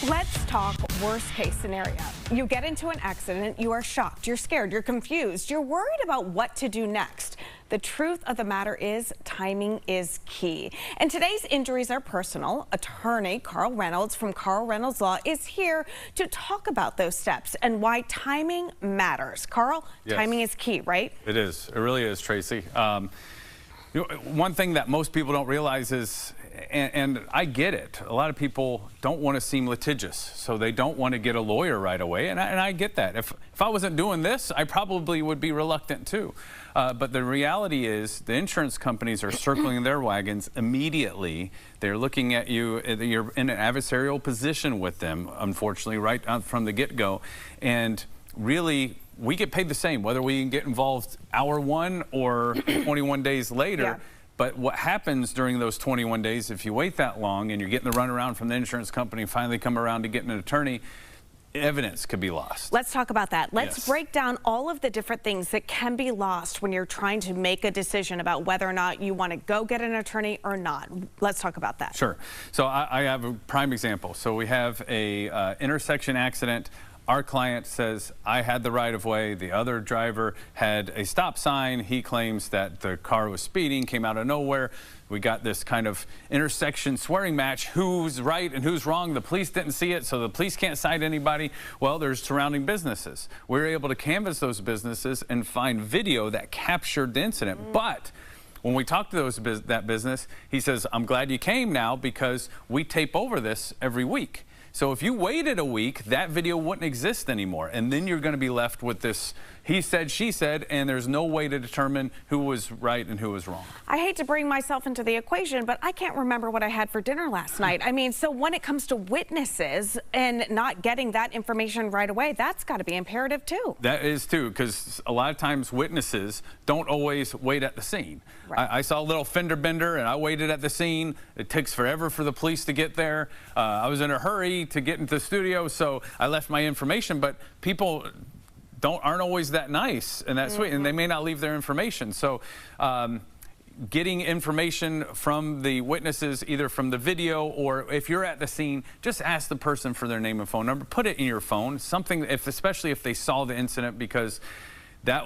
Let's talk worst case scenario. You get into an accident, you are shocked, you're scared, you're confused, you're worried about what to do next. The truth of the matter is timing is key. And today's injuries are personal. Attorney Carl Reynolds from Reynolds Law is here to talk about those steps and why timing matters. Carl, yes. Timing is key, right? It is. It really is, Tracy. One thing that most people don't realize is, and I get it, a lot of people don't want to seem litigious, so they don't want to get a lawyer right away, and I get that. If I wasn't doing this, I probably would be reluctant too. But the reality is the insurance companies are circling their wagons immediately. They're looking at you, you're in an adversarial position with them, unfortunately, right out from the get-go. And really, we get paid the same, whether we get involved hour one or 21 days later. Yeah. But what happens during those 21 days, if you wait that long and you're getting the runaround from the insurance company and finally come around to getting an attorney, evidence could be lost. Let's talk about that. Let's Yes. break down all of the different things that can be lost when you're trying to make a decision about whether or not you want to go get an attorney or not. Let's talk about that. Sure. So I have a prime example. So we have a intersection accident. Our client says, I had the right-of-way. The other driver had a stop sign. He claims that the car was speeding, came out of nowhere. We got this kind of intersection swearing match. Who's right and who's wrong? The police didn't see it, so the police can't cite anybody. Well, there's surrounding businesses. We were able to canvass those businesses and find video that captured the incident. But when we talked to that business, he says, I'm glad you came now because we tape over this every week. So if you waited a week, that video wouldn't exist anymore. And then you're going to be left with this he said, she said, and there's no way to determine who was right and who was wrong. I hate to bring myself into the equation, but I can't remember what I had for dinner last night. I mean, so when it comes to witnesses and not getting that information right away, that's got to be imperative too. That is too, because a lot of times witnesses don't always wait at the scene. Right. I saw a little fender bender and I waited at the scene. It takes forever for the police to get there. I was in a hurry to get into the studio, so I left my information, but people aren't always that nice and that sweet, and they may not leave their information. So getting information from the witnesses, either from the video or if you're at the scene, just ask the person for their name and phone number. Put it in your phone, something, especially if they saw the incident, because that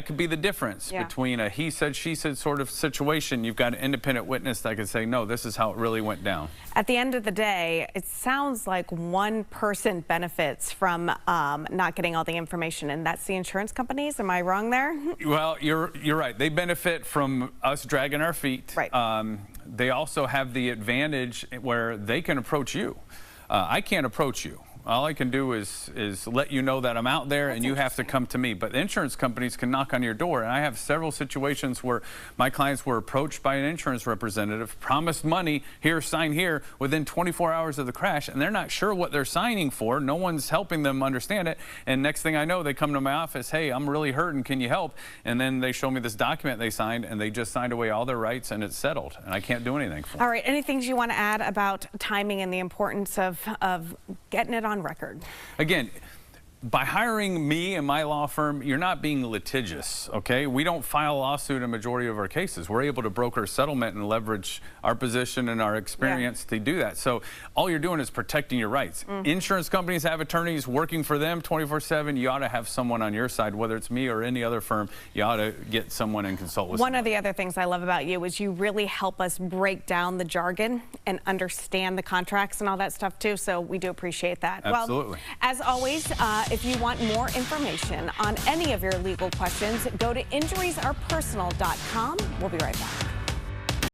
could be the difference between a he said, she said sort of situation. You've got an independent witness that could say, no, this is how it really went down. At the end of the day, it sounds like one person benefits from not getting all the information, and that's the insurance companies. Am I wrong there? Well, you're right. They benefit from us dragging our feet. Right. They also have the advantage where they can approach you. I can't approach you. All I can do is let you know that I'm out there and you have to come to me. But insurance companies can knock on your door. And I have several situations where my clients were approached by an insurance representative, promised money, here, sign here, within 24 hours of the crash. And they're not sure what they're signing for. No one's helping them understand it. And next thing I know, they come to my office, hey, I'm really hurting, can you help? And then they show me this document they signed, and they just signed away all their rights, and it's settled. And I can't do anything for them. All right, any things you want to add about timing and the importance of getting it on record? Again, by hiring me and my law firm, you're not being litigious, okay? We don't file a lawsuit in a majority of our cases. We're able to broker settlement and leverage our position and our experience to do that. So all you're doing is protecting your rights. Insurance companies have attorneys working for them 24/7. You ought to have someone on your side, whether it's me or any other firm. You ought to get someone and consult with One someone. of the other things I love about you is you really help us break down the jargon and understand the contracts and all that stuff too, so we do appreciate that. Absolutely. Well, as always, if you want more information on any of your legal questions, go to injuriesarepersonal.com. We'll be right back.